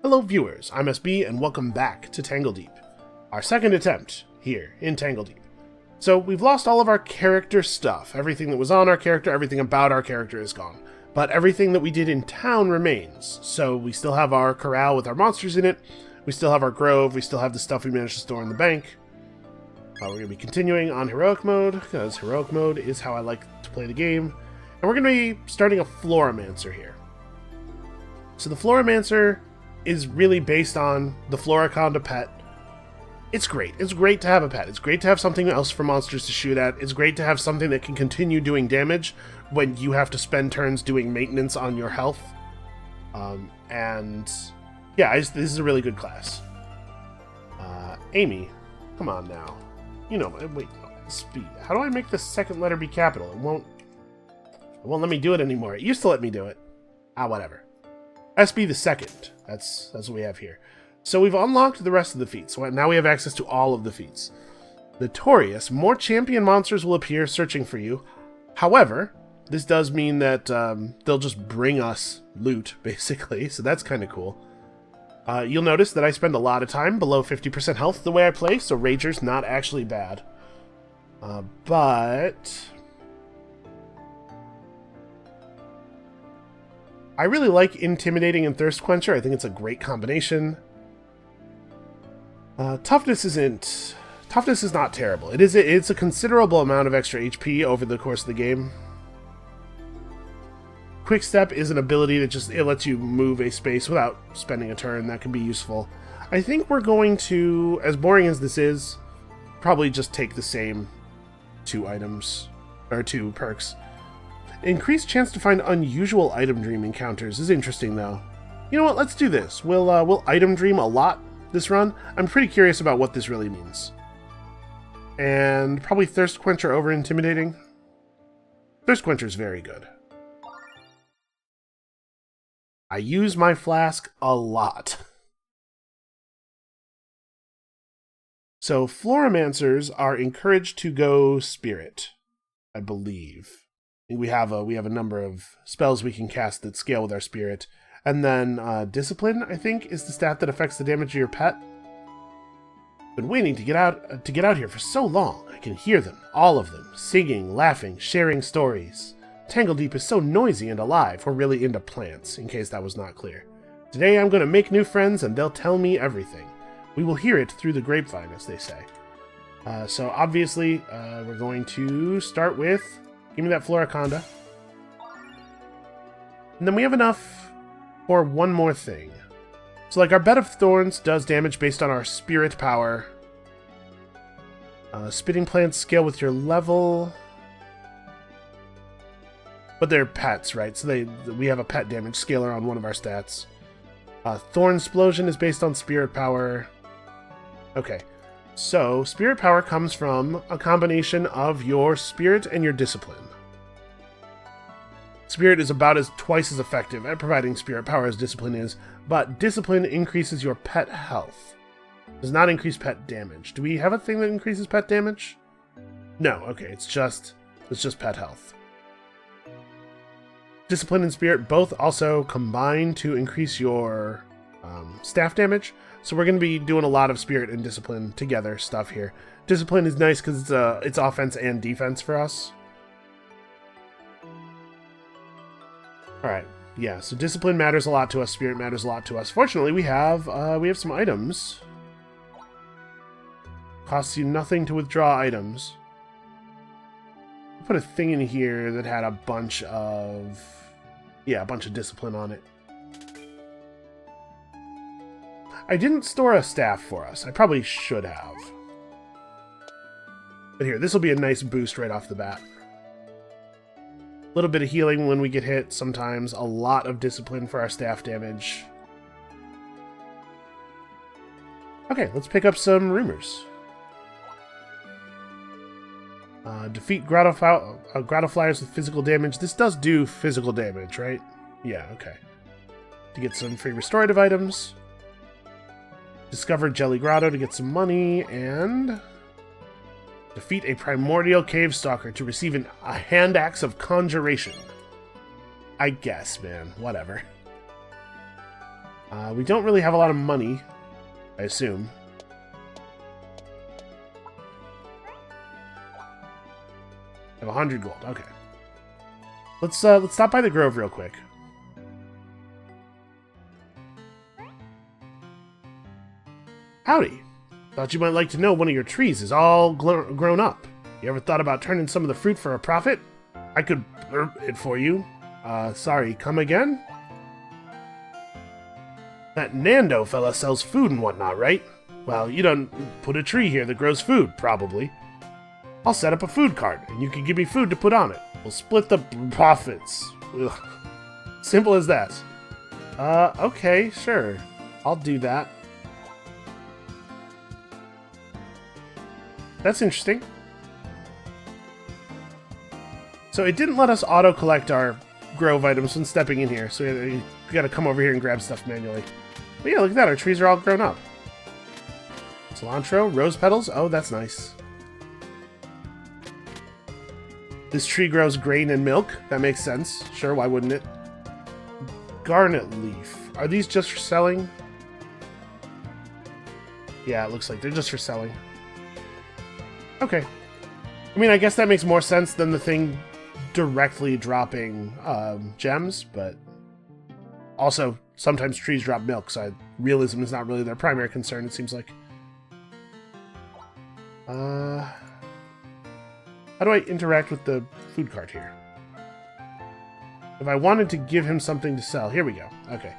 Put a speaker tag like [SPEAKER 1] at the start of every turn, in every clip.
[SPEAKER 1] Hello viewers, I'm SB and welcome back to Tangledeep, our second attempt here in Tangledeep. So we've lost all of our character stuff. Everything that was on our character, everything about our character is gone. But everything that we did in town remains. So we still have our corral with our monsters in it, we still have our grove, we still have the stuff we managed to store in the bank. We're going to be continuing on heroic mode, because heroic mode is how I like to play the game. And we're going to be starting a Floromancer here. So the Floromancer is really based on the Floriconda pet. It's great. It's great to have a pet. It's great to have something else for monsters to shoot at. It's great to have something that can continue doing damage when you have to spend turns doing maintenance on your health. And yeah, this is a really good class. Amy, come on now. You know, wait, speed. How do I make the second letter be capital? It won't let me do it anymore. It used to let me do it. Whatever. SB the second. That's what we have here. So we've unlocked the rest of the feats. So now we have access to all of the feats. Notorious. More champion monsters will appear searching for you. However, this does mean that they'll just bring us loot, basically. So that's kind of cool. You'll notice that I spend a lot of time below 50% health the way I play, so Rager's not actually bad. But I really like Intimidating and Thirst Quencher. I think it's a great combination. Toughness is not terrible. It's a considerable amount of extra HP over the course of the game. Quick Step is an ability that it lets you move a space without spending a turn. That can be useful. I think we're going to, as boring as this is, probably just take the same two perks. Increased chance to find unusual item dream encounters is interesting, though. You know what? Let's do this. We'll item dream a lot this run. I'm pretty curious about what this really means. And probably Thirst Quencher over Intimidating. Thirst Quencher is very good. I use my flask a lot. So Floromancers are encouraged to go Spirit, I believe. We have a number of spells we can cast that scale with our spirit. And then Discipline, I think, is the stat that affects the damage of your pet. Been waiting to get out here for so long. I can hear them, all of them, singing, laughing, sharing stories. Tangledeep is so noisy and alive. We're really into plants, in case that was not clear. Today I'm going to make new friends and they'll tell me everything. We will hear it through the grapevine, as they say. So obviously, we're going to start with... Give me that Floriconda. And then we have enough for one more thing. So like our Bed of Thorns does damage based on our spirit power. Spitting plants scale with your level. But they're pets, right? So we have a pet damage scaler on one of our stats. Thorn Explosion is based on spirit power. Okay. So, spirit power comes from a combination of your spirit and your discipline. Spirit is about twice as effective at providing spirit power as discipline is, but discipline increases your pet health. Does not increase pet damage. Do we have a thing that increases pet damage? No, okay, it's just pet health. Discipline and spirit both also combine to increase your staff damage. So we're going to be doing a lot of spirit and discipline together stuff here. Discipline is nice because it's offense and defense for us. Alright, yeah, so discipline matters a lot to us, spirit matters a lot to us. Fortunately, we have some items. Costs you nothing to withdraw items. Put a thing in here that had a bunch of discipline on it. I didn't store a staff for us. I probably should have. But here, this will be a nice boost right off the bat. A little bit of healing when we get hit sometimes. A lot of discipline for our staff damage. Okay, let's pick up some rumors. Defeat grotto flyers with physical damage. This does do physical damage, right? Yeah, okay. To get some free restorative items. Discover Jelly Grotto to get some money, and defeat a primordial cave stalker to receive a hand axe of conjuration. I guess, man. Whatever. We don't really have a lot of money, I assume. I have 100 gold. Okay. Let's stop by the grove real quick. Howdy. Thought you might like to know one of your trees is all grown up. You ever thought about turning some of the fruit for a profit? I could burp it for you. Sorry, come again? That Nando fella sells food and whatnot, right? Well, you done put a tree here that grows food, probably. I'll set up a food cart, and you can give me food to put on it. We'll split the profits. Ugh. Simple as that. Okay, sure. I'll do that. That's interesting. So it didn't let us auto-collect our grove items when stepping in here, so we gotta come over here and grab stuff manually. But yeah, look at that, our trees are all grown up. Cilantro, rose petals, oh, that's nice. This tree grows grain and milk, that makes sense. Sure, why wouldn't it? Garnet leaf, are these just for selling? Yeah, it looks like they're just for selling. Okay. I mean, I guess that makes more sense than the thing directly dropping gems, but also sometimes trees drop milk, so realism is not really their primary concern, it seems like. How do I interact with the food cart here? If I wanted to give him something to sell, here we go. Okay.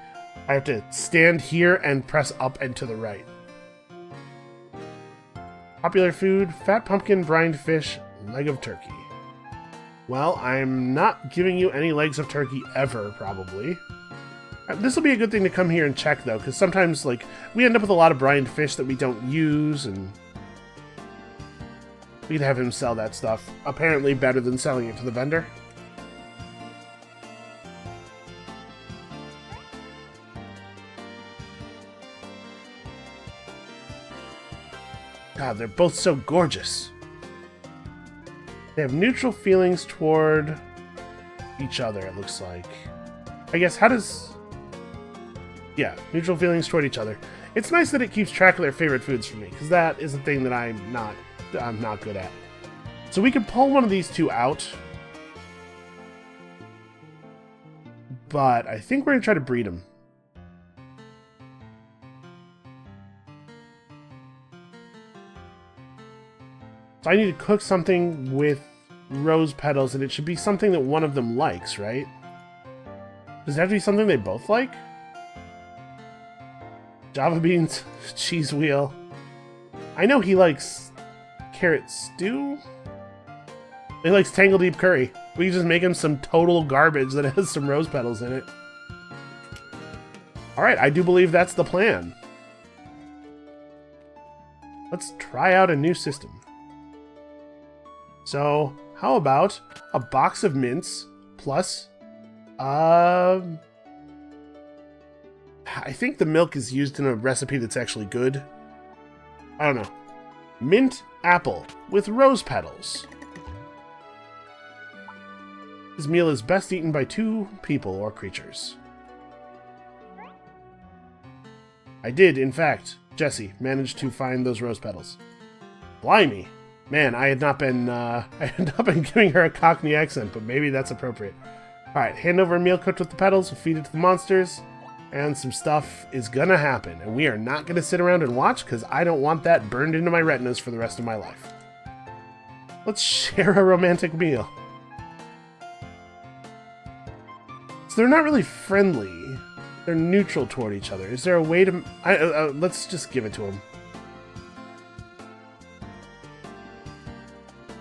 [SPEAKER 1] I have to stand here and press up and to the right. Popular food, fat pumpkin, brined fish, leg of turkey. Well, I'm not giving you any legs of turkey ever, probably. This will be a good thing to come here and check, though, because sometimes, like, we end up with a lot of brined fish that we don't use, and we'd have him sell that stuff. Apparently better than selling it to the vendor. God, they're both so gorgeous. They have neutral feelings toward each other, it looks like. I guess, how does... Yeah, neutral feelings toward each other. It's nice that it keeps track of their favorite foods for me, because that is a thing that I'm not good at. So we could pull one of these two out. But I think we're going to try to breed them. So I need to cook something with rose petals, and it should be something that one of them likes, right? Does it have to be something they both like? Java beans, cheese wheel. I know he likes carrot stew. He likes Tangledeep curry. We can just make him some total garbage that has some rose petals in it. Alright, I do believe that's the plan. Let's try out a new system. So, how about a box of mints plus, I think the milk is used in a recipe that's actually good. I don't know. Mint apple with rose petals. This meal is best eaten by 2 people or creatures. I did, in fact, Jesse, manage to find those rose petals. Blimey. Man, I had not been giving her a Cockney accent, but maybe that's appropriate. Alright, hand over a meal cooked with the petals, we'll feed it to the monsters, and some stuff is gonna happen. And we are not gonna sit around and watch, because I don't want that burned into my retinas for the rest of my life. Let's share a romantic meal. So they're not really friendly. They're neutral toward each other. Is there a way to... let's just give it to them.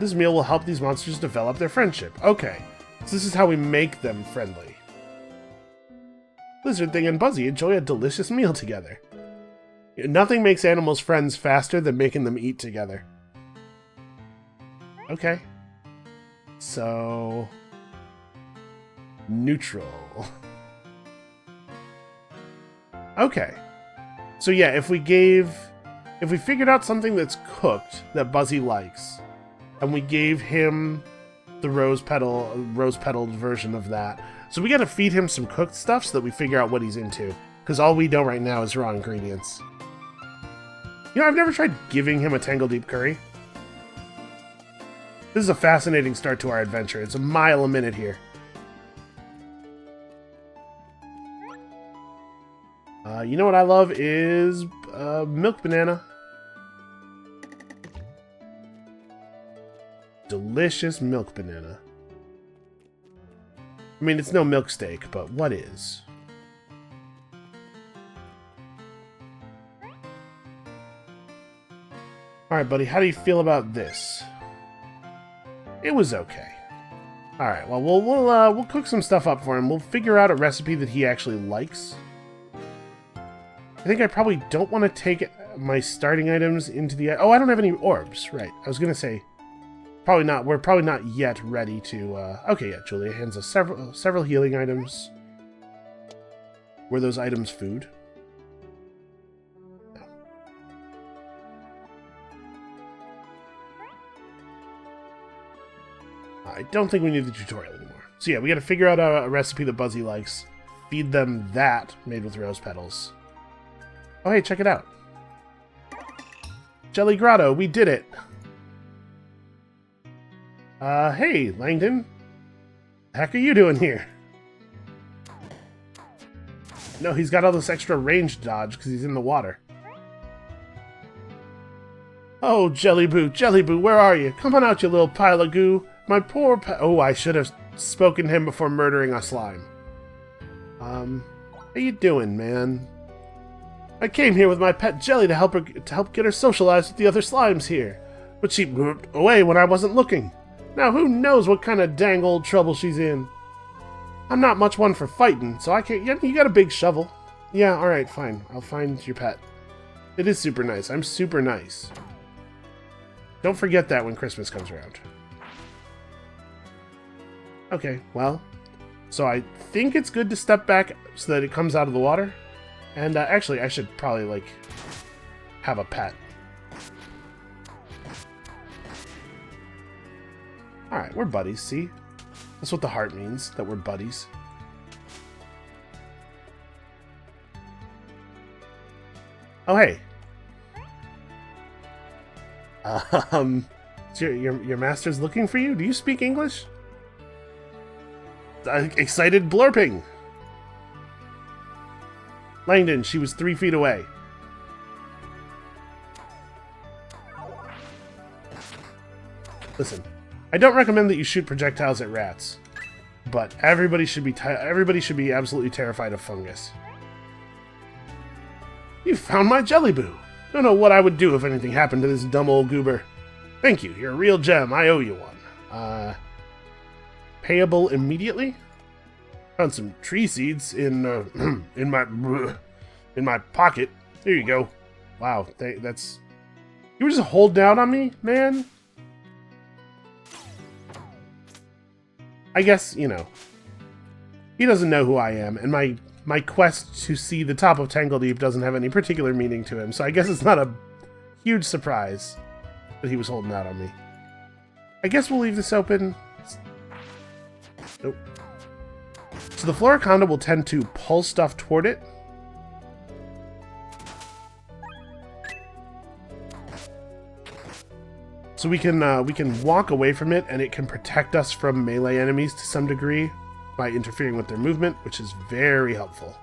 [SPEAKER 1] This meal will help these monsters develop their friendship. Okay, so this is how we make them friendly. Lizard Thing and Buzzy enjoy a delicious meal together. Nothing makes animals friends faster than making them eat together. Okay. So... neutral. Okay. So yeah, if we figured out something that's cooked that Buzzy likes, and we gave him the rose-petaled version of that. So we gotta feed him some cooked stuff so that we figure out what he's into. because all we know right now is raw ingredients. You know, I've never tried giving him a Tangledeep curry. This is a fascinating start to our adventure. It's a mile a minute here. You know what I love is milk banana. Delicious milk banana. I mean, it's no milk steak, but what is? Alright, buddy, how do you feel about this? It was okay. Alright, well, we'll cook some stuff up for him. We'll figure out a recipe that he actually likes. I think I probably don't want to take my starting items into the... Oh, I don't have any orbs. Right. I was going to say... Probably not. We're probably not yet ready to... Okay, yeah. Julia hands us several healing items. Were those items food? No. I don't think we need the tutorial anymore. So yeah, we got to figure out a recipe that Buzzy likes. Feed them that made with rose petals. Oh, hey, check it out. Jelly Grotto, we did it! Hey, Langdon. The heck are you doing here? No, he's got all this extra range dodge because he's in the water. Oh, Jellyboo, where are you? Come on out, you little pile of goo. My poor Oh, I should have spoken to him before murdering a slime. How you doing, man? I came here with my pet Jelly to help get her socialized with the other slimes here, but she moved away when I wasn't looking. Now who knows what kind of dang old trouble she's in. I'm not much one for fighting, so I can't... Yeah, you got a big shovel. Yeah, alright, fine. I'll find your pet. It is super nice. I'm super nice. Don't forget that when Christmas comes around. Okay, well... So I think it's good to step back so that it comes out of the water. And actually, I should probably, like, have a pet. Alright, we're buddies, see? That's what the heart means, that we're buddies. Oh, hey. Your master's looking for you? Do you speak English? Excited blurping. Langdon, she was 3 feet away. Listen, I don't recommend that you shoot projectiles at rats, but everybody should be absolutely terrified of fungus. You found my Jellyboo. Don't know what I would do if anything happened to this dumb old goober. Thank you, you're a real gem. I owe you one. Payable immediately? Found some tree seeds in in my pocket. There you go. Wow, that's... You were just holding out on me, man? I guess, you know, he doesn't know who I am, and my quest to see the top of Tangledeep doesn't have any particular meaning to him, so I guess it's not a huge surprise that he was holding out on me. I guess we'll leave this open. Nope. So the Floriconda will tend to pull stuff toward it. So we can walk away from it, and it can protect us from melee enemies to some degree by interfering with their movement, which is very helpful.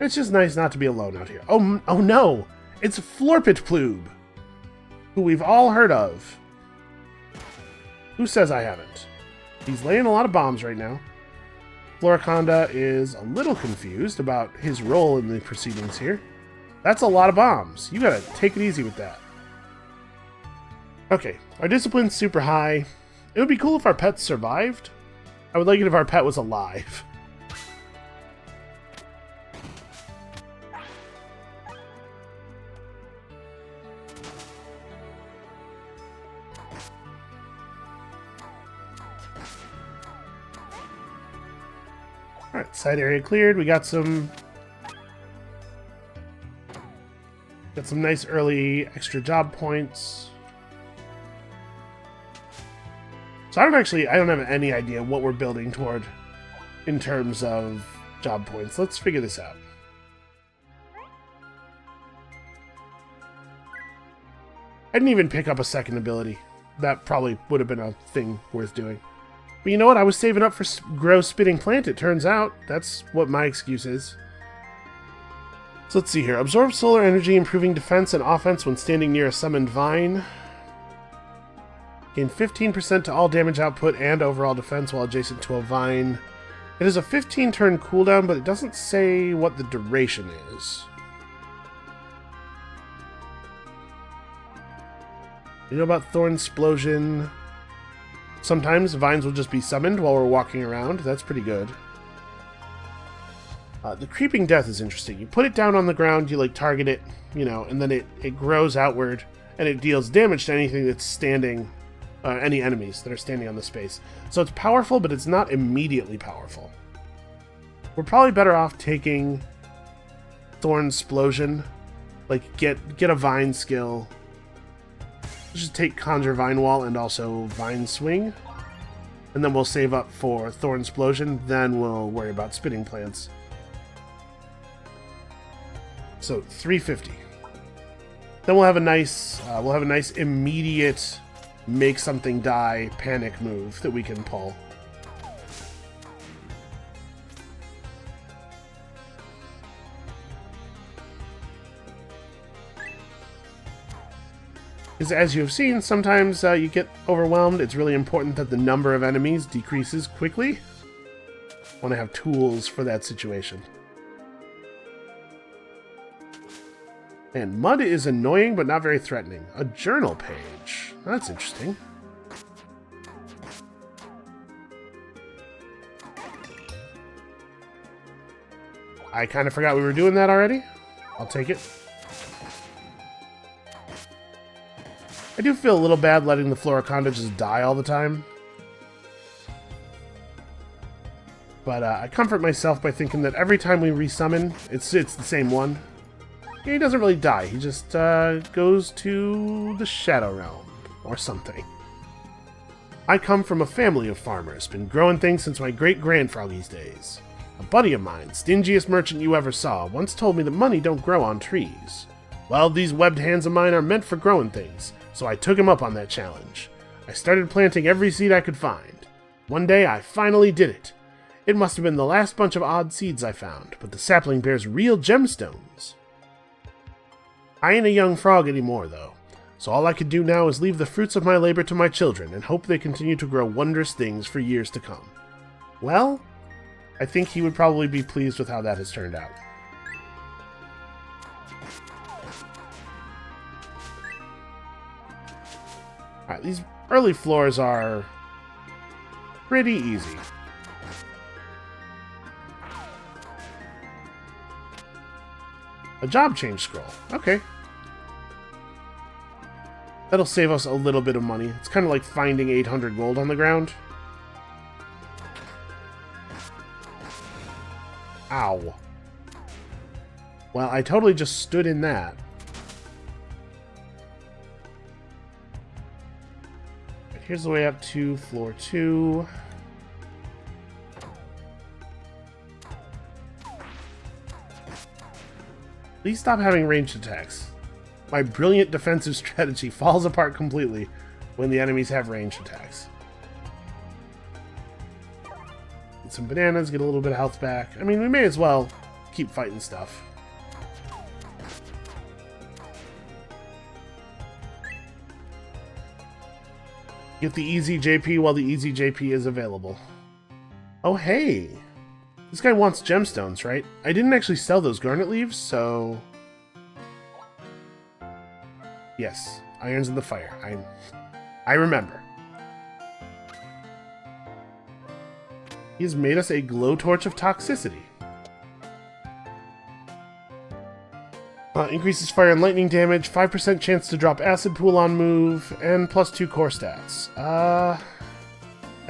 [SPEAKER 1] It's just nice not to be alone out here. Oh no! It's Florpitploob, who we've all heard of. Who says I haven't? He's laying a lot of bombs right now. Floriconda is a little confused about his role in the proceedings here. That's a lot of bombs. You gotta take it easy with that. Okay, our discipline's super high. It would be cool if our pets survived. I would like it if our pet was alive. Alright, side area cleared. We got some nice early extra job points. So I don't have any idea what we're building toward in terms of job points. Let's figure this out. I didn't even pick up a second ability. That probably would have been a thing worth doing. But you know what? I was saving up for grow spitting plant, it turns out. That's what my excuse is. So let's see here. Absorb solar energy, improving defense and offense when standing near a summoned vine. Gain 15% to all damage output and overall defense while adjacent to a vine. It is a 15-turn cooldown, but it doesn't say what the duration is. You know about Thorn Explosion? Sometimes vines will just be summoned while we're walking around. That's pretty good. The Creeping Death is interesting. You put it down on the ground, you like target it, you know, and then it grows outward, and it deals damage to anything that's standing, any enemies that are standing on the space. So it's powerful, but it's not immediately powerful. We're probably better off taking Thorn Explosion, like get a vine skill. Let's just take Conjure Vine Wall and also Vine Swing, and then we'll save up for Thorn Explosion. Then we'll worry about spitting plants. So 350. Then we'll have a nice immediate make something die panic move that we can pull. Because as you have seen, sometimes you get overwhelmed. It's really important that the number of enemies decreases quickly. I want to have tools for that situation. And mud is annoying, but not very threatening. A journal page. That's interesting. I kind of forgot we were doing that already. I'll take it. I do feel a little bad letting the Floriconda just die all the time. But I comfort myself by thinking that every time we resummon, it's the same one. He doesn't really die, he just goes to the Shadow Realm, or something. I come from a family of farmers, been growing things since my great-grandfroggy's days. A buddy of mine, stingiest merchant you ever saw, once told me that money don't grow on trees. Well, these webbed hands of mine are meant for growing things, so I took him up on that challenge. I started planting every seed I could find. One day, I finally did it. It must have been the last bunch of odd seeds I found, but the sapling bears real gemstones. I ain't a young frog anymore, though, so all I can do now is leave the fruits of my labor to my children and hope they continue to grow wondrous things for years to come. Well, I think he would probably be pleased with how that has turned out. Alright, these early floors are pretty easy. A job change scroll. Okay. That'll save us a little bit of money. It's kind of like finding 800 gold on the ground. Ow. Well, I totally just stood in that. Here's the way up to floor 2. Please stop having ranged attacks. My brilliant defensive strategy falls apart completely when the enemies have ranged attacks. Get some bananas, get a little bit of health back. I mean, we may as well keep fighting stuff. Get the easy JP while the easy JP is available. Oh, hey! This guy wants gemstones, right? I didn't actually sell those garnet leaves, so... Yes, irons in the fire. I remember. He's made us a glowtorch of toxicity. Increases fire and lightning damage, 5% chance to drop acid pool on move, and +2 core stats. I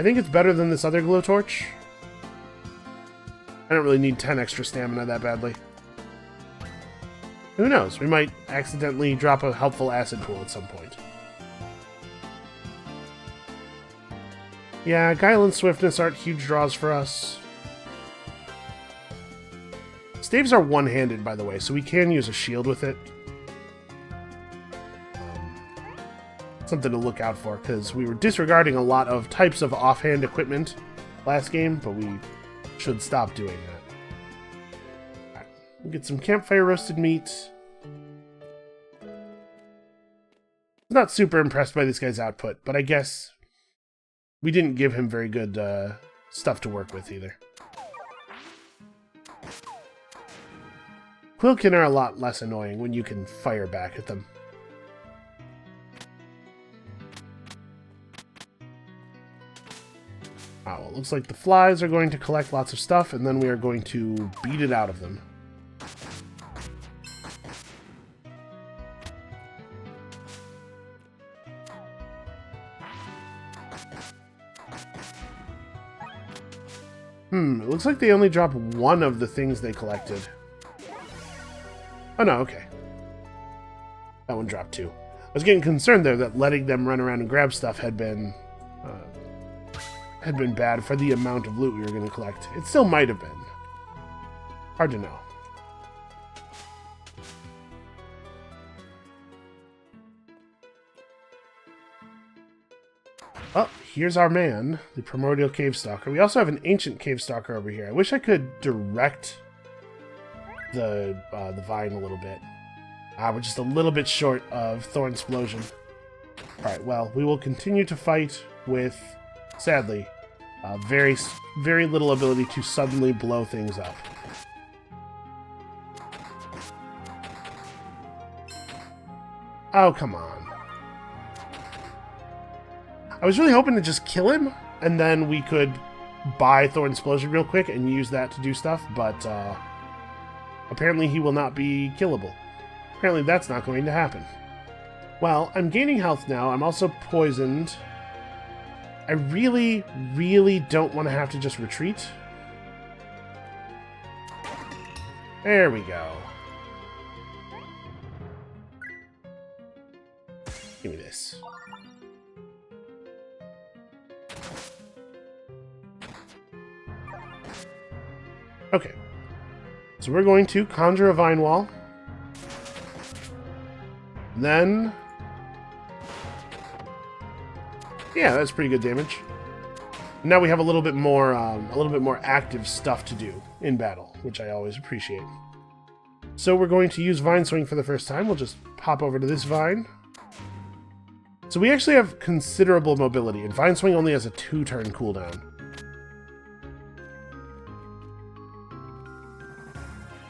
[SPEAKER 1] think it's better than this other glowtorch. I don't really need 10 extra stamina that badly. Who knows? We might accidentally drop a helpful acid pool at some point. Yeah, Guile and Swiftness aren't huge draws for us. Staves are one-handed, by the way, so we can use a shield with it. Something to look out for, because we were disregarding a lot of types of offhand equipment last game, but we should stop doing that. Right, we'll get some campfire roasted meat. I'm not super impressed by this guy's output, but I guess we didn't give him very good stuff to work with either. Quillkin are a lot less annoying when you can fire back at them. Oh, well, it looks like the flies are going to collect lots of stuff, and then we are going to beat it out of them. It looks like they only drop one of the things they collected. Oh no, okay. That one dropped two. I was getting concerned there that letting them run around and grab stuff had been bad for the amount of loot we were going to collect. It still might have been. Hard to know. Oh, here's our man, the Primordial Cave Stalker. We also have an Ancient Cave Stalker over here. I wish I could direct the vine a little bit. We're just a little bit short of Thorn Explosion. Alright, well, we will continue to fight with, sadly, very, very little ability to suddenly blow things up. Oh, come on. I was really hoping to just kill him, and then we could buy Thorn Explosion real quick and use that to do stuff, but apparently he will not be killable. Apparently that's not going to happen. Well, I'm gaining health now. I'm also poisoned. I really, really don't want to have to just retreat. There we go. Give me this. Okay. So we're going to conjure a vine wall. Then... yeah, that's pretty good damage. Now we have a little bit more active stuff to do in battle, which I always appreciate. So we're going to use Vine Swing for the first time. We'll just hop over to this vine. So we actually have considerable mobility, and Vine Swing only has a 2-turn cooldown.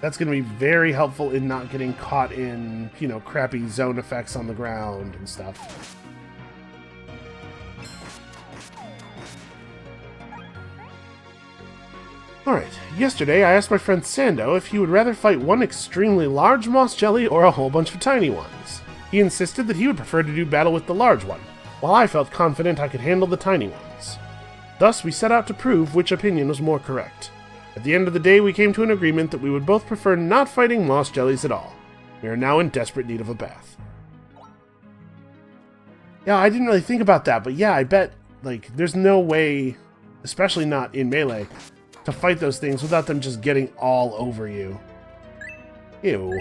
[SPEAKER 1] That's going to be very helpful in not getting caught in, you know, crappy zone effects on the ground and stuff. Alright, yesterday I asked my friend Sando if he would rather fight one extremely large moss jelly or a whole bunch of tiny ones. He insisted that he would prefer to do battle with the large one, while I felt confident I could handle the tiny ones. Thus we set out to prove which opinion was more correct. At the end of the day, we came to an agreement that we would both prefer not fighting moss jellies at all. We are now in desperate need of a bath. Yeah, I didn't really think about that, but yeah, I bet, like, there's no way, especially not in Melee, to fight those things without them just getting all over you. Ew.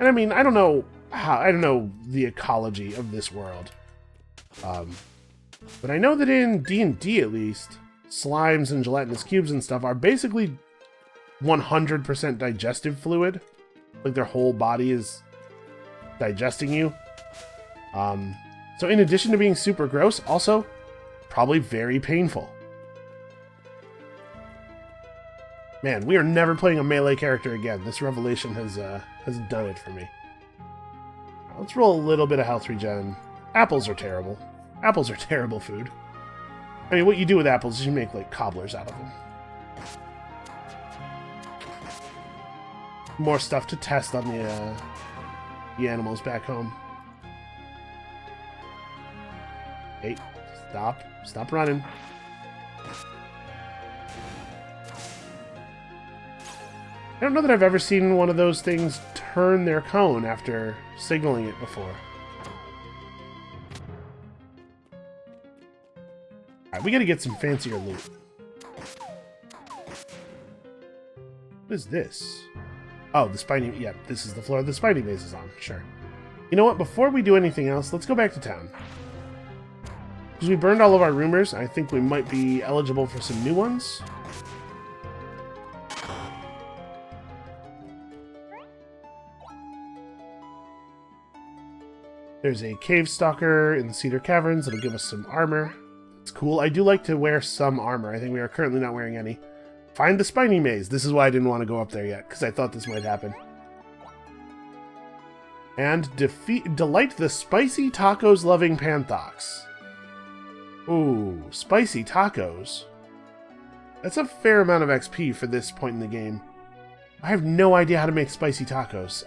[SPEAKER 1] And I mean, I don't know the ecology of this world. But I know that in D&D at least, slimes and gelatinous cubes and stuff are basically 100% digestive fluid. Like their whole body is digesting you. So in addition to being super gross, also probably very painful. Man, we are never playing a melee character again. This revelation has done it for me. Let's roll a little bit of health regen. Apples are terrible. Apples are terrible food. I mean, what you do with apples is you make, like, cobblers out of them. More stuff to test on the animals back home. Hey, stop. Stop running. I don't know that I've ever seen one of those things turn their cone after signaling it before. Alright, we gotta get some fancier loot. What is this? Oh, the spiny... Yeah, this is the floor the spiny maze is on. Sure. You know what? Before we do anything else, let's go back to town. Because we burned all of our rumors, I think we might be eligible for some new ones. There's a cave stalker in the Cedar Caverns that'll give us some armor. It's cool. I do like to wear some armor. I think we are currently not wearing any. Find the spiny maze. This is why I didn't want to go up there yet, because I thought this might happen. And delight the spicy tacos loving Panthox. Ooh, spicy tacos. That's a fair amount of XP for this point in the game. I have no idea how to make spicy tacos.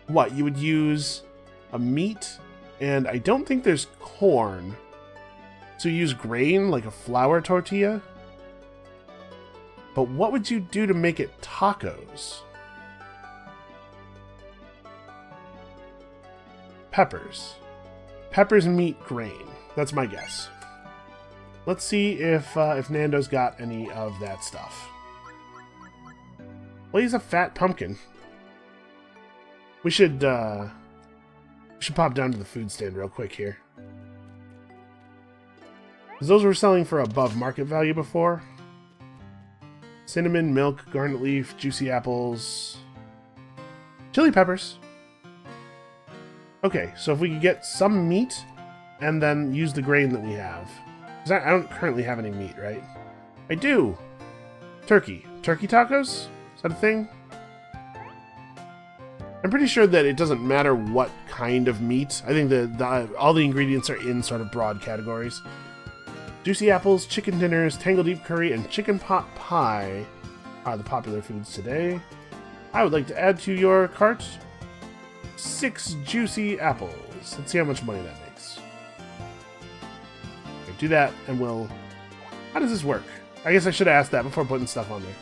[SPEAKER 1] What, you would use a meat, and I don't think there's corn. So you use grain, like a flour tortilla? But what would you do to make it tacos? Peppers. Peppers, meat, grain. That's my guess. Let's see if Nando's got any of that stuff. Well, he's a fat pumpkin. We should pop down to the food stand real quick here. Because those were selling for above market value before. Cinnamon, milk, garnet leaf, juicy apples, chili peppers. Okay, so if we could get some meat and then use the grain that we have. Because I don't currently have any meat, right? I do! Turkey. Turkey tacos? Is that a thing? I'm pretty sure that it doesn't matter what kind of meat. I think all the ingredients are in sort of broad categories. Juicy apples, chicken dinners, Tangledeep curry, and chicken pot pie are the popular foods today. I would like to add to your cart 6 juicy apples. Let's see how much money that makes. Okay, do that, and we'll... How does this work? I guess I should have asked that before putting stuff on there.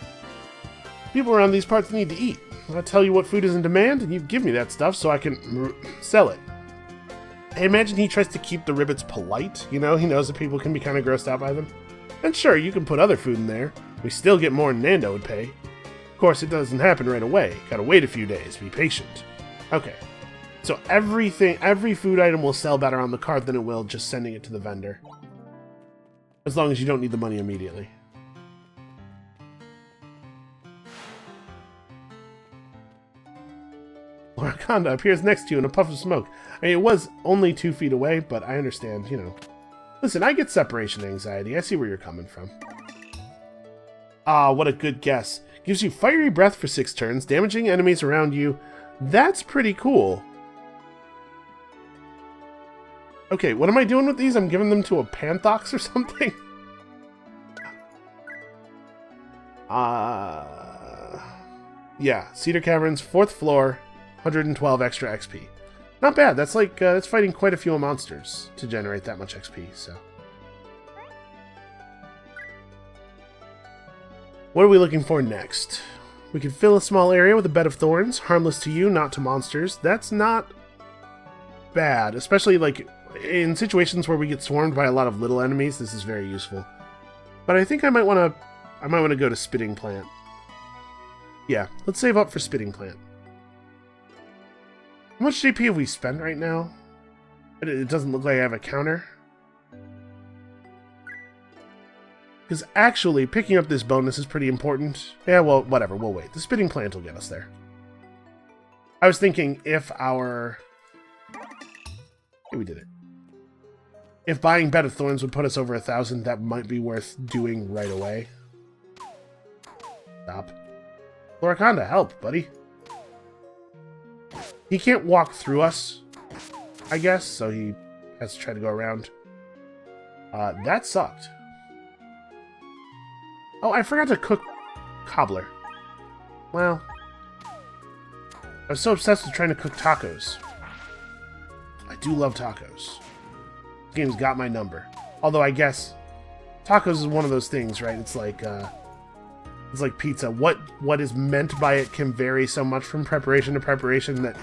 [SPEAKER 1] People around these parts need to eat. I'll tell you what food is in demand, and you give me that stuff so I can sell it. I imagine he tries to keep the ribbits polite, you know? He knows that people can be kind of grossed out by them. And sure, you can put other food in there. We still get more than Nando would pay. Of course, it doesn't happen right away. Gotta wait a few days. Be patient. Okay. So every food item will sell better on the cart than it will just sending it to the vendor. As long as you don't need the money immediately. Loracanda appears next to you in a puff of smoke. I mean, it was only 2 feet away, but I understand, you know. Listen, I get separation anxiety. I see where you're coming from. Ah, what a good guess. Gives you fiery breath for 6 turns, damaging enemies around you. That's pretty cool. Okay, what am I doing with these? I'm giving them to a Panthox or something? Yeah, Cedar Caverns, 4th floor, 112 extra XP. Not bad. That's like, that's fighting quite a few monsters to generate that much XP, so. What are we looking for next? We can fill a small area with a bed of thorns, harmless to you, not to monsters. That's not bad, especially like in situations where we get swarmed by a lot of little enemies. This is very useful. But I think I might want to go to Spitting Plant. Yeah, let's save up for Spitting Plant. How much JP have we spent right now? It doesn't look like I have a counter. Because actually, picking up this bonus is pretty important. Yeah, well, whatever, we'll wait. The Spitting Plant will get us there. I was thinking if our... Hey, we did it. If buying Bed of Thorns would put us over 1,000, that might be worth doing right away. Stop. Loracanda, help, buddy. He can't walk through us, I guess, so he has to try to go around. That sucked. Oh, I forgot to cook cobbler. Well, I was so obsessed with trying to cook tacos. I do love tacos. This game's got my number. Although I guess tacos is one of those things, right? It's like pizza. What is meant by it can vary so much from preparation to preparation that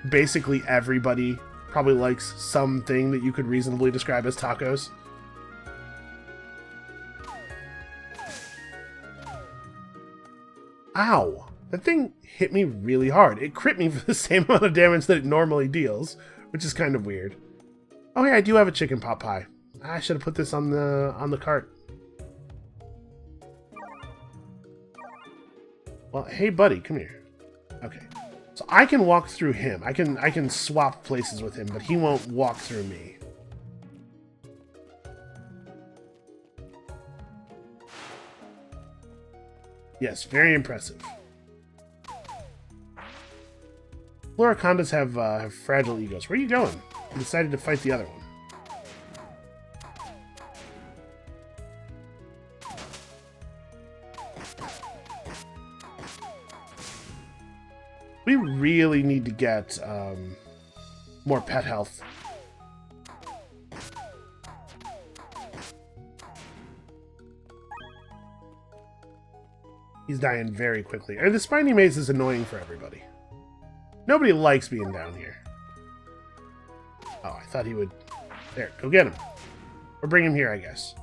[SPEAKER 1] basically everybody probably likes something that you could reasonably describe as tacos. Ow! That thing hit me really hard. It crit me for the same amount of damage that it normally deals, which is kind of weird. Oh yeah, I do have a chicken pot pie. I should have put this on the cart. Well, hey buddy, come here. Okay. So I can walk through him. I can swap places with him, but he won't walk through me. Yes, very impressive. Floricondas have fragile egos. Where are you going? You decided to fight the other one. We really need to get more pet health. He's dying very quickly. And the spiny maze is annoying for everybody. Nobody likes being down here. Oh, I thought he would... There, go get him. Or bring him here, I guess.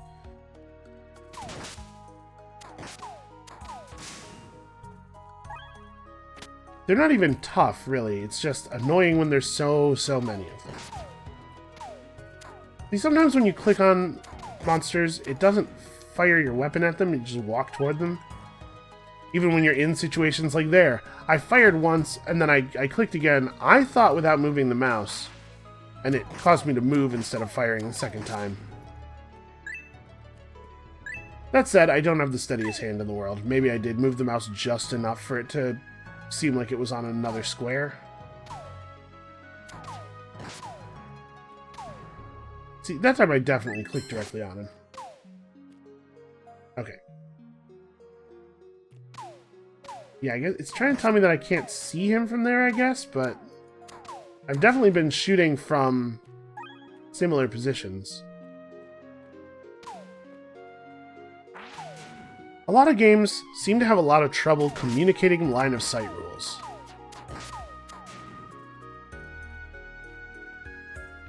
[SPEAKER 1] They're not even tough, really. It's just annoying when there's so many of them. See, sometimes when you click on monsters, it doesn't fire your weapon at them, you just walk toward them. Even when you're in situations like there. I fired once, and then I clicked again. I thought without moving the mouse, and it caused me to move instead of firing the second time. That said, I don't have the steadiest hand in the world. Maybe I did move the mouse just enough for it to seem like it was on another square. See, that time I definitely clicked directly on him. Okay. Yeah, I guess it's trying to tell me that I can't see him from there, I guess, but I've definitely been shooting from similar positions. A lot of games seem to have a lot of trouble communicating line of sight rules.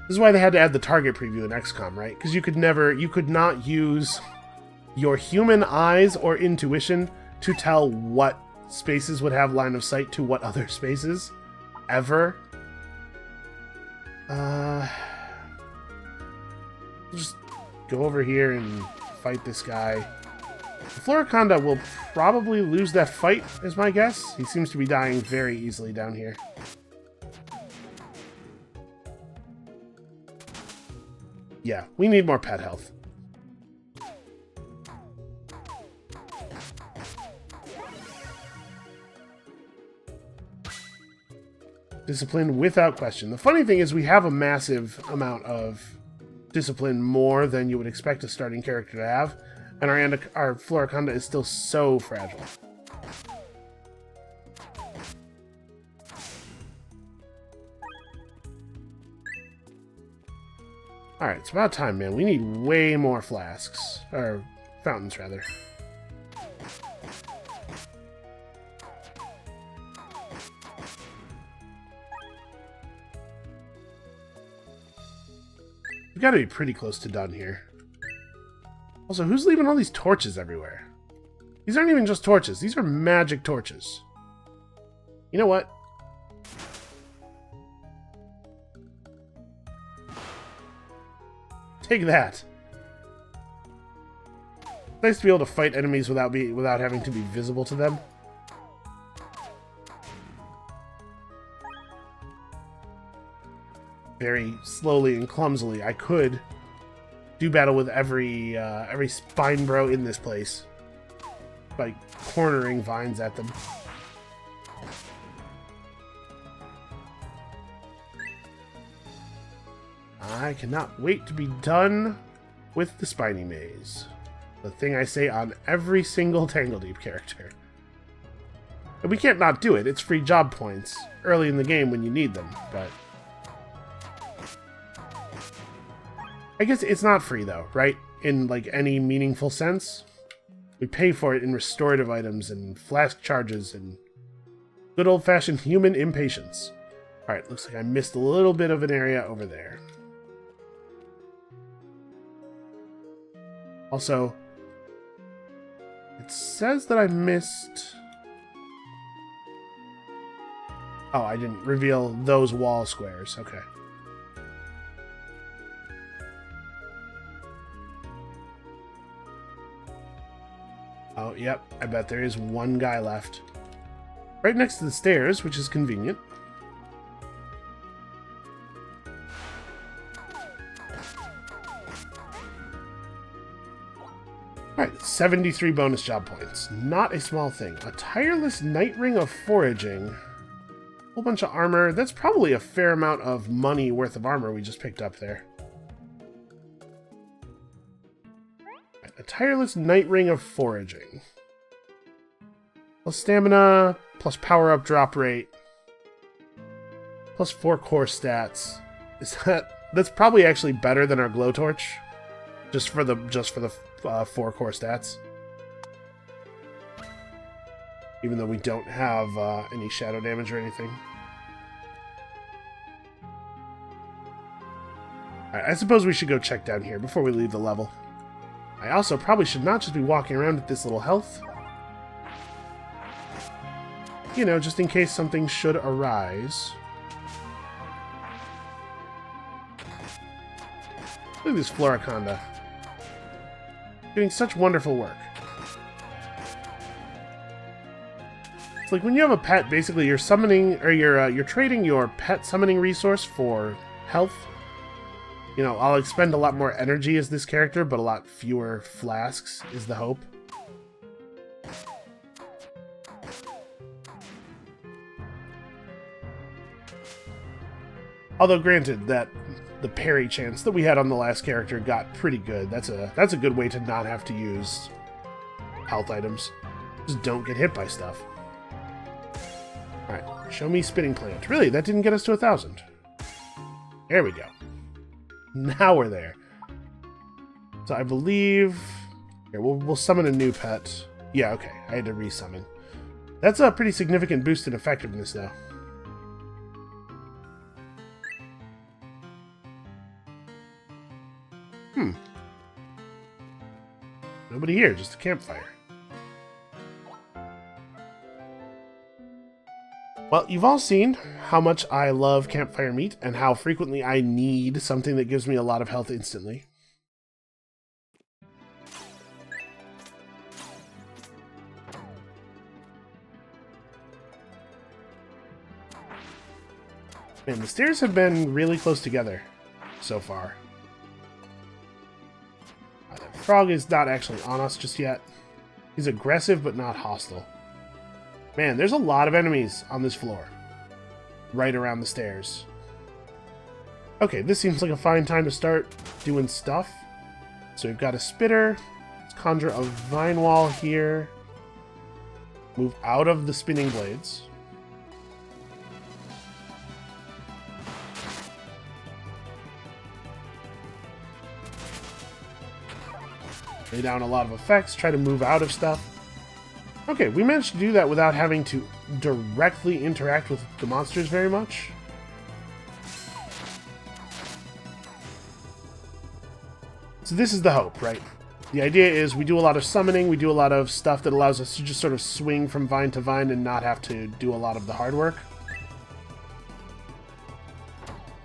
[SPEAKER 1] This is why they had to add the target preview in XCOM, right? Because you could not use your human eyes or intuition to tell what spaces would have line of sight to what other spaces. Ever. Just go over here and fight this guy. Floriconda will probably lose that fight, is my guess. He seems to be dying very easily down here. Yeah, we need more pet health. Discipline without question. The funny thing is we have a massive amount of discipline, more than you would expect a starting character to have, and our Floriconda is still so fragile. Alright, it's about time, man. We need way more flasks. Or fountains, rather. We've got to be pretty close to done here. Also, who's leaving all these torches everywhere? These aren't even just torches. These are magic torches. You know what? Take that. It's nice to be able to fight enemies without having to be visible to them. Very slowly and clumsily, I could do battle with every spine bro in this place by cornering vines at them. I cannot wait to be done with the spiny maze. The thing I say on every single Tangledeep character. And we can't not do it. It's free job points early in the game when you need them, but I guess it's not free though, right? In like any meaningful sense. We pay for it in restorative items and flask charges and good old-fashioned human impatience. Alright, looks like I missed a little bit of an area over there. Also, it says that I missed Oh, I didn't reveal those wall squares. Okay. Oh, yep. I bet there is one guy left. Right next to the stairs, which is convenient. Alright, 73 bonus job points. Not a small thing. A tireless night ring of foraging. A whole bunch of armor. That's probably a fair amount of money worth of armor we just picked up there. A tireless night ring of foraging. Plus stamina, plus power-up drop rate. Plus 4 core stats. That's probably actually better than our glowtorch. Just for the 4 core stats. Even though we don't have any shadow damage or anything. Alright, I suppose we should go check down here before we leave the level. I also probably should not just be walking around with this little health. You know, just in case something should arise. Look at this Floriconda. Doing such wonderful work. It's like when you have a pet, basically you're summoning, or you're trading your pet summoning resource for health. You know, I'll expend a lot more energy as this character, but a lot fewer flasks is the hope. Although granted that the parry chance that we had on the last character got pretty good. That's a good way to not have to use health items. Just don't get hit by stuff. Alright, show me spinning plant. Really, that didn't get us to 1,000. There we go. Now we're there. So I believe... Here, we'll summon a new pet. Yeah, okay. I had to resummon. That's a pretty significant boost in effectiveness, though. Nobody here, just a campfire. Well, you've all seen how much I love campfire meat and how frequently I need something that gives me a lot of health instantly. Man, the stairs have been really close together so far. That frog is not actually on us just yet. He's aggressive but not hostile. Man, there's a lot of enemies on this floor. Right around the stairs. Okay, this seems like a fine time to start doing stuff. So we've got a spitter. Let's conjure a vine wall here. Move out of the spinning blades. Lay down a lot of effects, try to move out of stuff. Okay, we managed to do that without having to directly interact with the monsters very much. So this is the hope, right? The idea is we do a lot of summoning, we do a lot of stuff that allows us to just sort of swing from vine to vine and not have to do a lot of the hard work.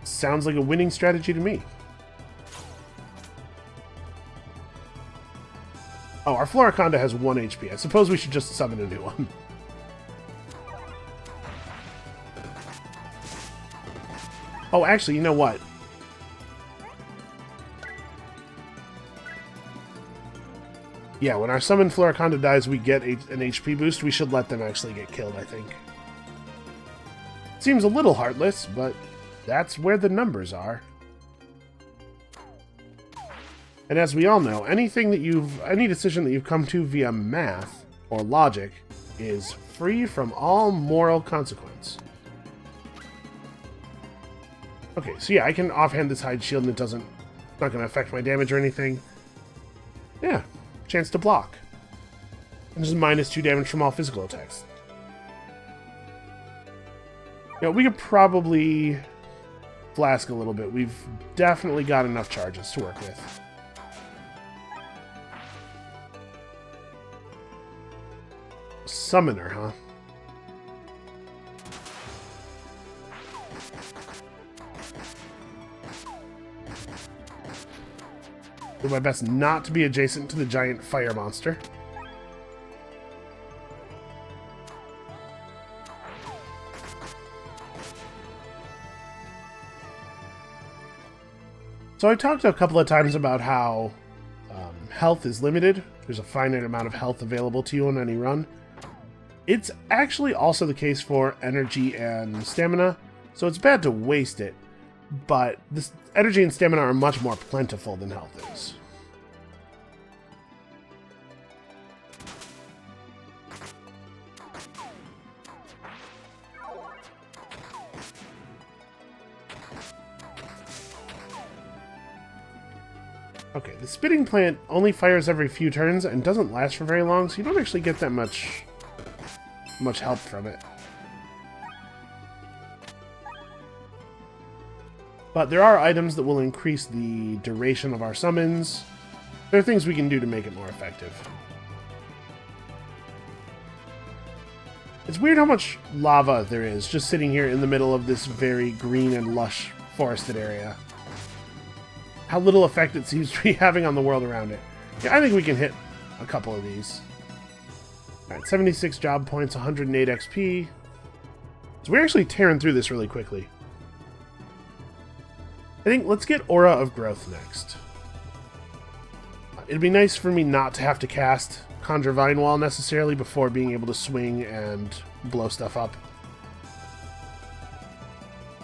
[SPEAKER 1] Sounds like a winning strategy to me. Oh, our Floriconda has 1 HP. I suppose we should just summon a new one. Oh, actually, you know what? Yeah, when our summoned Floriconda dies, we get an HP boost. We should let them actually get killed, I think. Seems a little heartless, but that's where the numbers are. And as we all know, any decision that you've come to via math or logic is free from all moral consequence. Okay, so yeah, I can offhand this hide shield and it's not going to affect my damage or anything. Yeah, chance to block. And just -2 damage from all physical attacks. You know, we could probably flask a little bit. We've definitely got enough charges to work with. Summoner, huh? Do my best not to be adjacent to the giant fire monster. So I talked a couple of times about how health is limited. There's a finite amount of health available to you on any run. It's actually also the case for energy and stamina, so it's bad to waste it, but this energy and stamina are much more plentiful than health is. Okay, the spitting plant only fires every few turns and doesn't last for very long, so you don't actually get that much help from it. But there are items that will increase the duration of our summons. There are things we can do to make it more effective. It's weird how much lava there is just sitting here in the middle of this very green and lush forested area. How little effect it seems to be having on the world around it. Yeah, I think we can hit a couple of these. Alright, 76 job points, 108 XP. So we're actually tearing through this really quickly. I think let's get Aura of Growth next. It'd be nice for me not to have to cast Conjure Vine Wall necessarily before being able to swing and blow stuff up.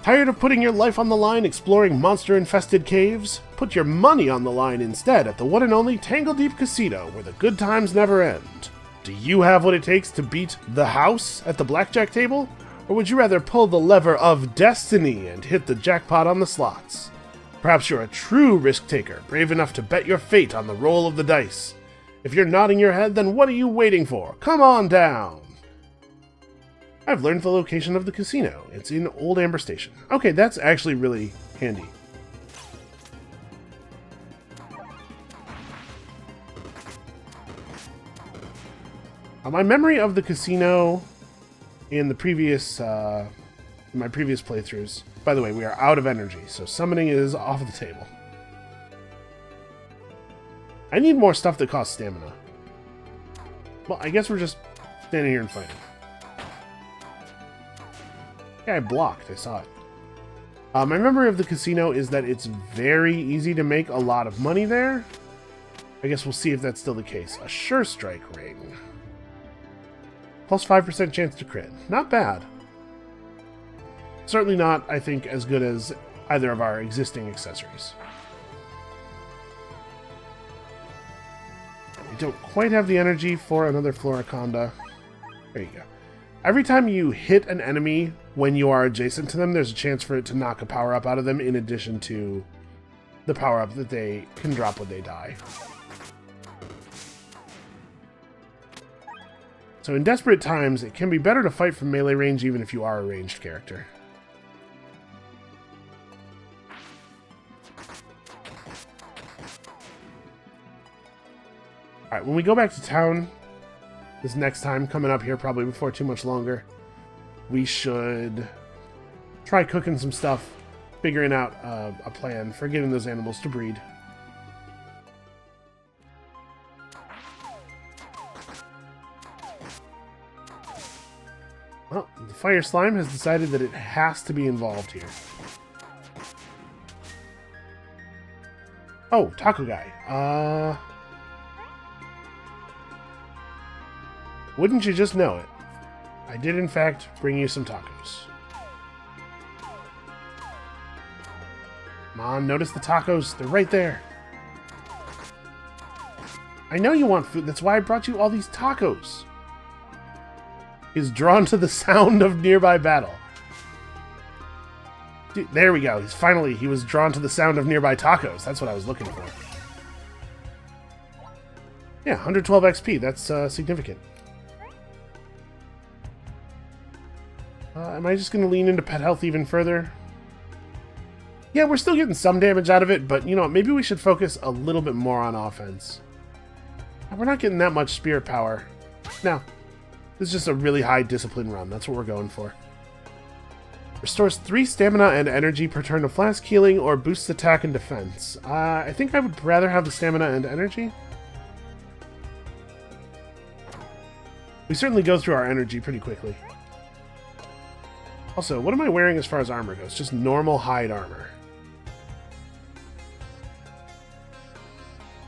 [SPEAKER 1] Tired of putting your life on the line exploring monster-infested caves? Put your money on the line instead at the one and only Tangledeep Casino, where the good times never end. Do you have what it takes to beat the house at the blackjack table? Or would you rather pull the lever of destiny and hit the jackpot on the slots? Perhaps you're a true risk-taker, brave enough to bet your fate on the roll of the dice. If you're nodding your head, then what are you waiting for? Come on down! I've learned the location of the casino. It's in Old Amber Station. Okay, that's actually really handy. My memory of the casino in the previous, in my previous playthroughs. By the way, we are out of energy, so summoning is off the table. I need more stuff that costs stamina. Well, I guess we're just standing here and fighting. Yeah, I blocked. I saw it. My memory of the casino is that it's very easy to make a lot of money there. I guess we'll see if that's still the case. A Sure Strike ring. Plus 5% chance to crit. Not bad. Certainly not, I think, as good as either of our existing accessories. We don't quite have the energy for another Floriconda. There you go. Every time you hit an enemy when you are adjacent to them, there's a chance for it to knock a power-up out of them in addition to the power-up that they can drop when they die. So in desperate times, it can be better to fight from melee range even if you are a ranged character. Alright, when we go back to town, this next time, coming up here probably before too much longer, we should try cooking some stuff, figuring out a plan for getting those animals to breed. Well, the fire slime has decided that it has to be involved here. Oh, Taco Guy. Wouldn't you just know it? I did, in fact, bring you some tacos. Come on, notice the tacos. They're right there. I know you want food. That's why I brought you all these tacos. He's drawn to the sound of nearby battle. Dude, there we go. He was drawn to the sound of nearby tacos. That's what I was looking for. Yeah, 112 XP. That's significant. Am I just going to lean into pet health even further? Yeah, we're still getting some damage out of it, but you know what? Maybe we should focus a little bit more on offense. We're not getting that much spirit power. No. This is just a really high discipline run. That's what we're going for. Restores 3 stamina and energy per turn of flask healing, or boosts attack and defense. I think I would rather have the stamina and energy. We certainly go through our energy pretty quickly. Also, what am I wearing as far as armor goes? Just normal hide armor.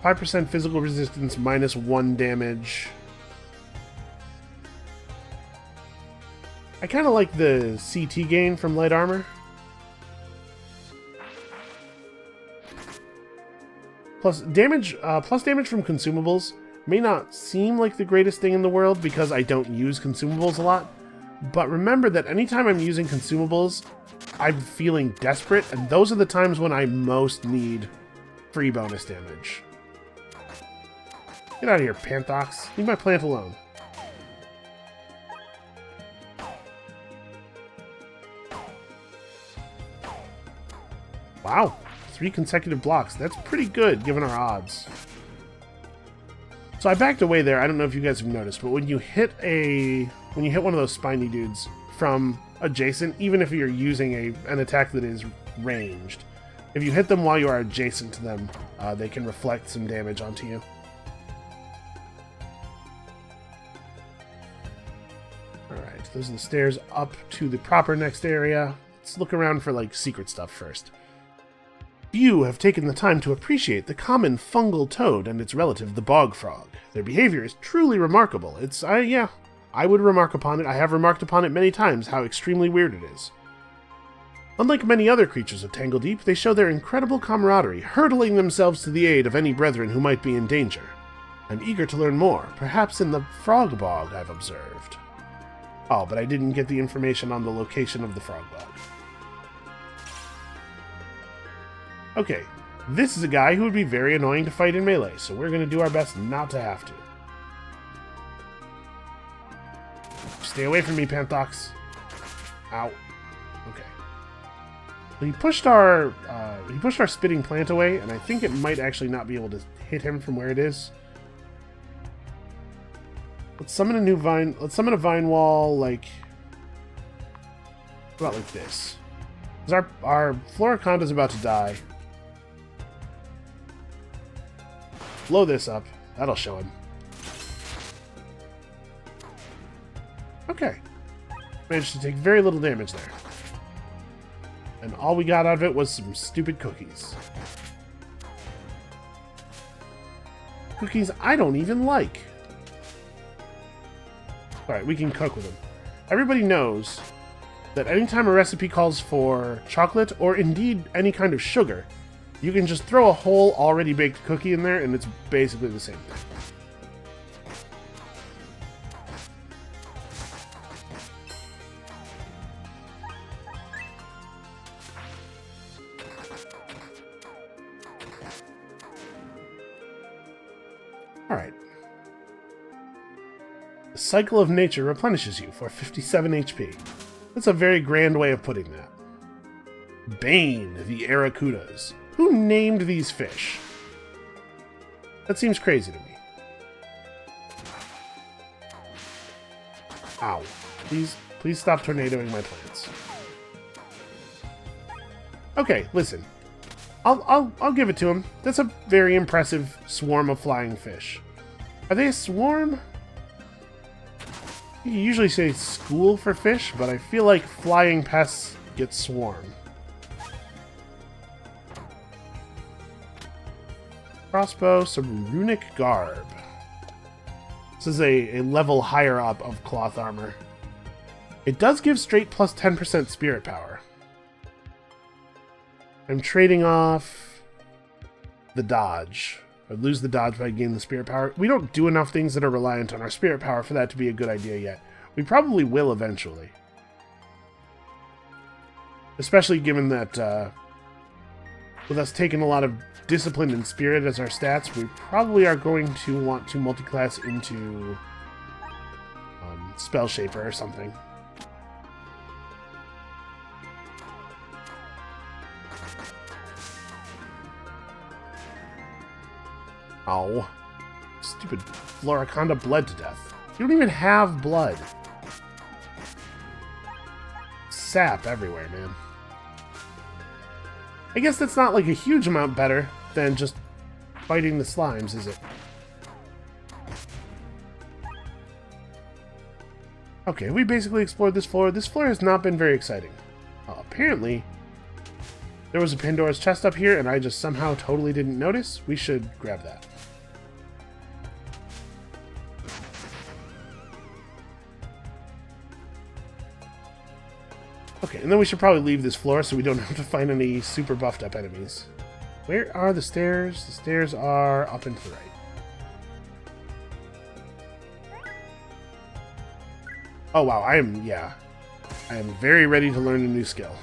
[SPEAKER 1] 5% physical resistance, -1 damage. I kind of like the CT gain from light armor. Plus damage from consumables may not seem like the greatest thing in the world because I don't use consumables a lot. But remember that anytime I'm using consumables, I'm feeling desperate, and those are the times when I most need free bonus damage. Get out of here, Panthox. Leave my plant alone. Wow, 3 consecutive blocks. That's pretty good, given our odds. So I backed away there. I don't know if you guys have noticed, but when you hit one of those spiny dudes from adjacent, even if you're using an attack that is ranged, if you hit them while you are adjacent to them, they can reflect some damage onto you. Alright, those are the stairs up to the proper next area. Let's look around for, like, secret stuff first. Few have taken the time to appreciate the common fungal toad and its relative, the bog frog. Their behavior is truly remarkable. I would remark upon it. I have remarked upon it many times how extremely weird it is. Unlike many other creatures of Tangledeep, they show their incredible camaraderie, hurtling themselves to the aid of any brethren who might be in danger. I'm eager to learn more, perhaps in the frog bog I've observed. Oh, but I didn't get the information on the location of the frog bog. Okay, this is a guy who would be very annoying to fight in melee, so we're going to do our best not to have to. Stay away from me, Panthox. Ow. Okay. He pushed our spitting plant away, and I think it might actually not be able to hit him from where it is. Let's summon a new vine. Let's summon a vine wall, like... About like this. Because our Floriconda's about to die. Blow this up. That'll show him. Okay. Managed to take very little damage there. And all we got out of it was some stupid cookies. Cookies I don't even like. Alright, we can cook with them. Everybody knows that anytime a recipe calls for chocolate, or indeed any kind of sugar, you can just throw a whole already baked cookie in there and it's basically the same thing. Alright. The cycle of nature replenishes you for 57 HP. That's a very grand way of putting that. Bane, the Aracudas. Who named these fish? That seems crazy to me. Ow. Please stop tornadoing my plants. Okay, listen. I'll give it to him. That's a very impressive swarm of flying fish. Are they a swarm? You usually say school for fish, but I feel like flying pests get swarm. Crossbow, some runic garb. This is a level higher up of cloth armor. It does give straight plus 10% spirit power. I'm trading off the dodge. I lose the dodge by gaining the spirit power. We don't do enough things that are reliant on our spirit power for that to be a good idea yet. We probably will eventually. Especially given that with us taking a lot of discipline and spirit as our stats, we probably are going to want to multiclass into Spell Shaper or something. Oh. Stupid Floriconda bled to death. You don't even have blood. sap everywhere, man. I guess that's not like a huge amount better than just fighting the slimes, is it? Okay, we basically explored this floor. This floor has not been very exciting. Apparently, there was a Pandora's chest up here, and I just somehow totally didn't notice. We should grab that. Okay, and then we should probably leave this floor so we don't have to find any super buffed up enemies. Where are the stairs? The stairs are up and to the right. Oh wow, I am very ready to learn a new skill.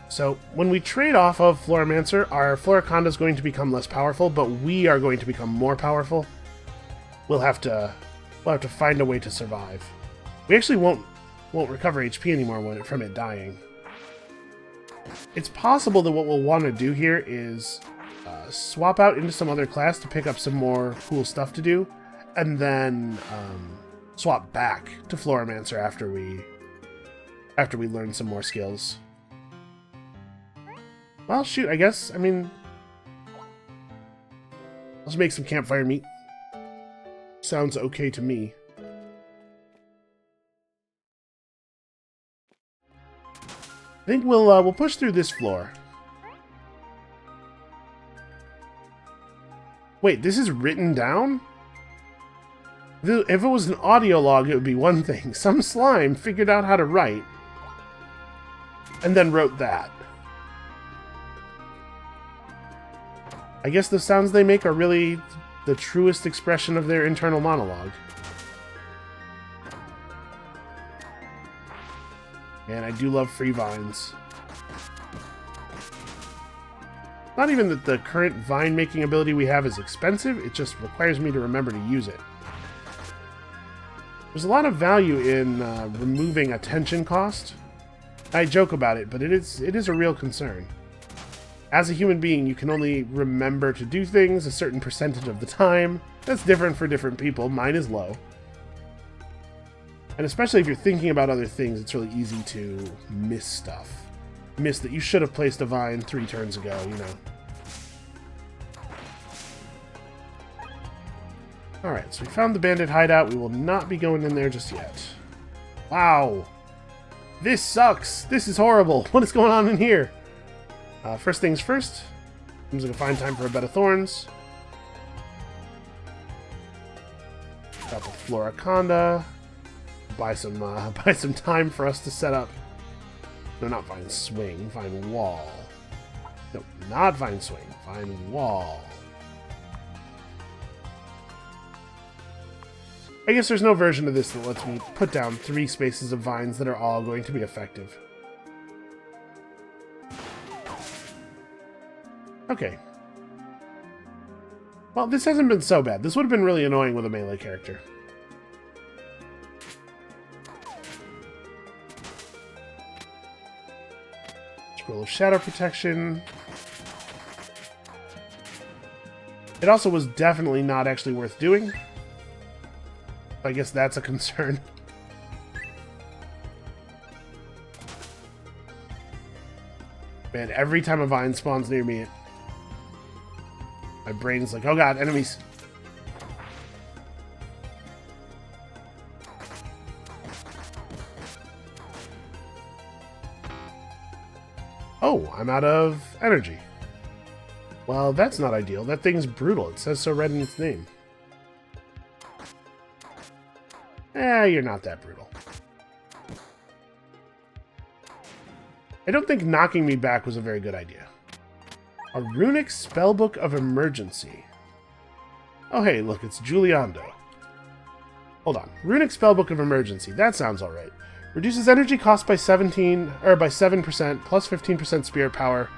[SPEAKER 1] So, when we trade off of Florimancer, our Floriconda is going to become less powerful, but we are going to become more powerful. We'll have to find a way to survive. We actually won't recover HP anymore from it dying. It's possible that what we'll want to do here is swap out into some other class to pick up some more cool stuff to do, and then swap back to Florimancer after we learn some more skills. Well, shoot, I guess. I mean, let's make some campfire meat. Sounds okay to me. I think we'll push through this floor. Wait, this is written down? If it was an audio log, it would be one thing. Some slime figured out how to write and then wrote that. I guess the sounds they make are really the truest expression of their internal monologue. And I do love free vines. Not even that the current vine making ability we have is expensive, it just requires me to remember to use it. There's a lot of value in removing attention cost. I joke about it, but it is a real concern. As a human being, you can only remember to do things a certain percentage of the time. That's different for different people. Mine is low. And especially if you're thinking about other things, it's really easy to miss stuff. Miss that you should have placed a vine 3 turns ago, you know. Alright, so we found the bandit hideout. We will not be going in there just yet. Wow. This sucks. This is horrible. What is going on in here? First things first, seems like a fine time for a bed of thorns. Got the Floriconda. Buy some time for us to set up. No, not find swing, find wall. No, not find swing, find wall. I guess there's no version of this that lets me put down 3 spaces of vines that are all going to be effective. Okay. Well, this hasn't been so bad. This would have been really annoying with a melee character. Scroll of Shadow Protection. It also was definitely not actually worth doing. I guess that's a concern. Man, every time a vine spawns near me, my brain's like, oh god, enemies. Oh, I'm out of energy. Well, that's not ideal. That thing's brutal. It says so red in its name. You're not that brutal. I don't think knocking me back was a very good idea. A runic spellbook of emergency. Oh hey, look, it's Giuliando. Hold on. Runic spellbook of emergency. That sounds alright. Reduces energy cost by 7%, plus 15% spirit power.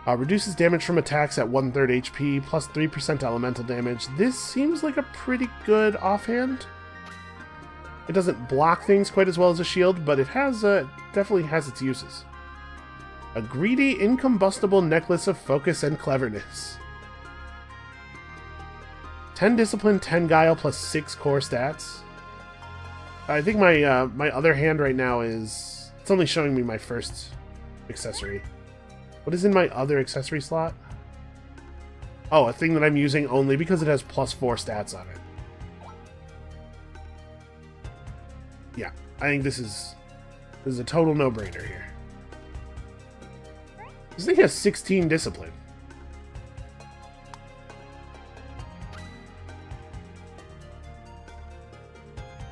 [SPEAKER 1] Reduces damage from attacks at 1/3 HP, plus 3% elemental damage. This seems like a pretty good offhand. It doesn't block things quite as well as a shield, but it has definitely has its uses. A greedy, incombustible necklace of focus and cleverness. 10 discipline, 10 guile, plus 6 core stats. I think my my other hand right now is... It's only showing me my first accessory. What is in my other accessory slot? Oh, a thing that I'm using only because it has +4 stats on it. Yeah, I think this is a total no-brainer here. This thing has 16 discipline.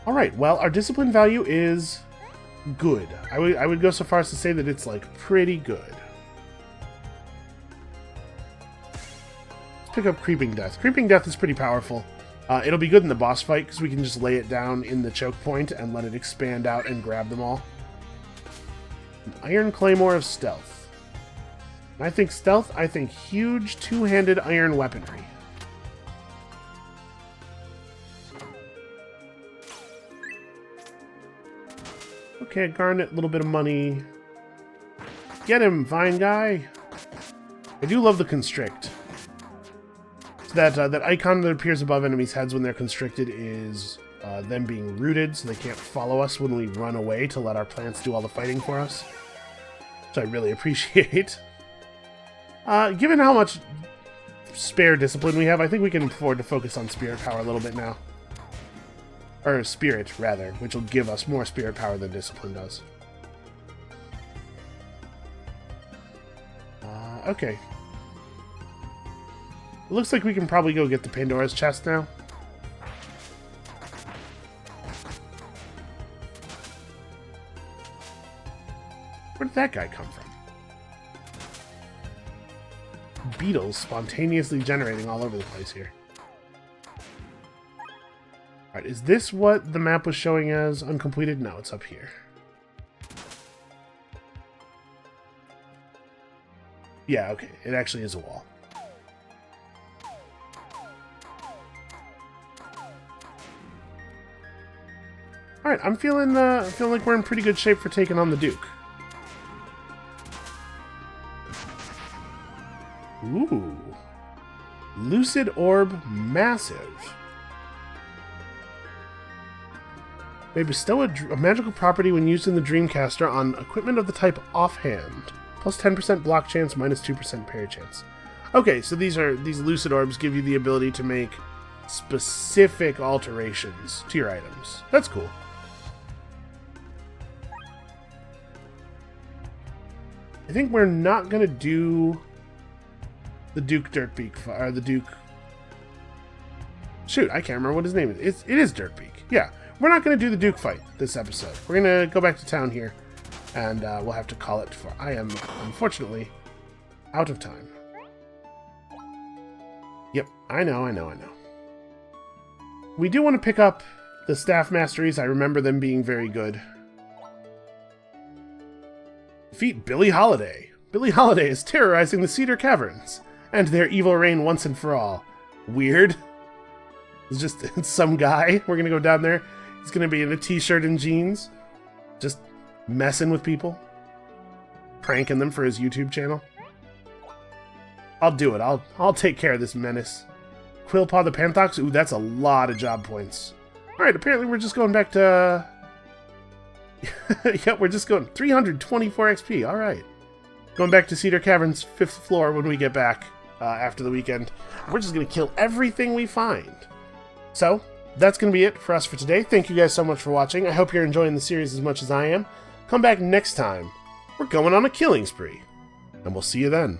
[SPEAKER 1] Alright, well, our discipline value is good. I would go so far as to say that it's, like, pretty good. Let's pick up Creeping Death. Creeping Death is pretty powerful. It'll be good in the boss fight, because we can just lay it down in the choke point and let it expand out and grab them all. An Iron Claymore of Stealth. When I think stealth, I think huge two-handed iron weaponry. Okay, Garnet, a little bit of money. Get him, Vine Guy! I do love the Constrict. So that icon that appears above enemies' heads when they're constricted is them being rooted, so they can't follow us when we run away to let our plants do all the fighting for us. Which I really appreciate. Given how much spare discipline we have, I think we can afford to focus on spirit power a little bit now. Or spirit, rather, which will give us more spirit power than discipline does. Okay. It looks like we can probably go get the Pandora's chest now. Where did that guy come from? Beetles spontaneously generating all over the place here. Alright, is this what the map was showing as uncompleted? No, it's up here. Yeah, okay. It actually is a wall. Alright, I'm feeling like we're in pretty good shape for taking on the Duke. Ooh. Lucid Orb Massive. May bestow a magical property when used in the Dreamcaster on equipment of the type Offhand. Plus 10% block chance, minus 2% parry chance. Okay, so these Lucid Orbs give you the ability to make specific alterations to your items. That's cool. I think we're not going to do the Duke Dirtbeak, or the Duke... Shoot, I can't remember what his name is. It is Dirtbeak. Yeah, we're not going to do the Duke fight this episode. We're going to go back to town here, and we'll have to call it, for I am, unfortunately, out of time. Yep, I know. We do want to pick up the Staff Masteries. I remember them being very good. Defeat Billie Holiday. Billie Holiday is terrorizing the Cedar Caverns, and their evil reign once and for all. Weird. It's some guy. We're gonna go down there. He's gonna be in a t-shirt and jeans, just messing with people, pranking them for his YouTube channel. I'll do it. I'll take care of this menace. Quillpaw the Panthox. Ooh, that's a lot of job points. All right. Apparently, we're just going back to. Yep, we're just going 324 XP. All right. Going back to Cedar Caverns 5th floor when we get back after the weekend. We're just going to kill everything we find. So, that's going to be it for us for today. Thank you guys so much for watching. I hope you're enjoying the series as much as I am. Come back next time. We're going on a killing spree. And we'll see you then.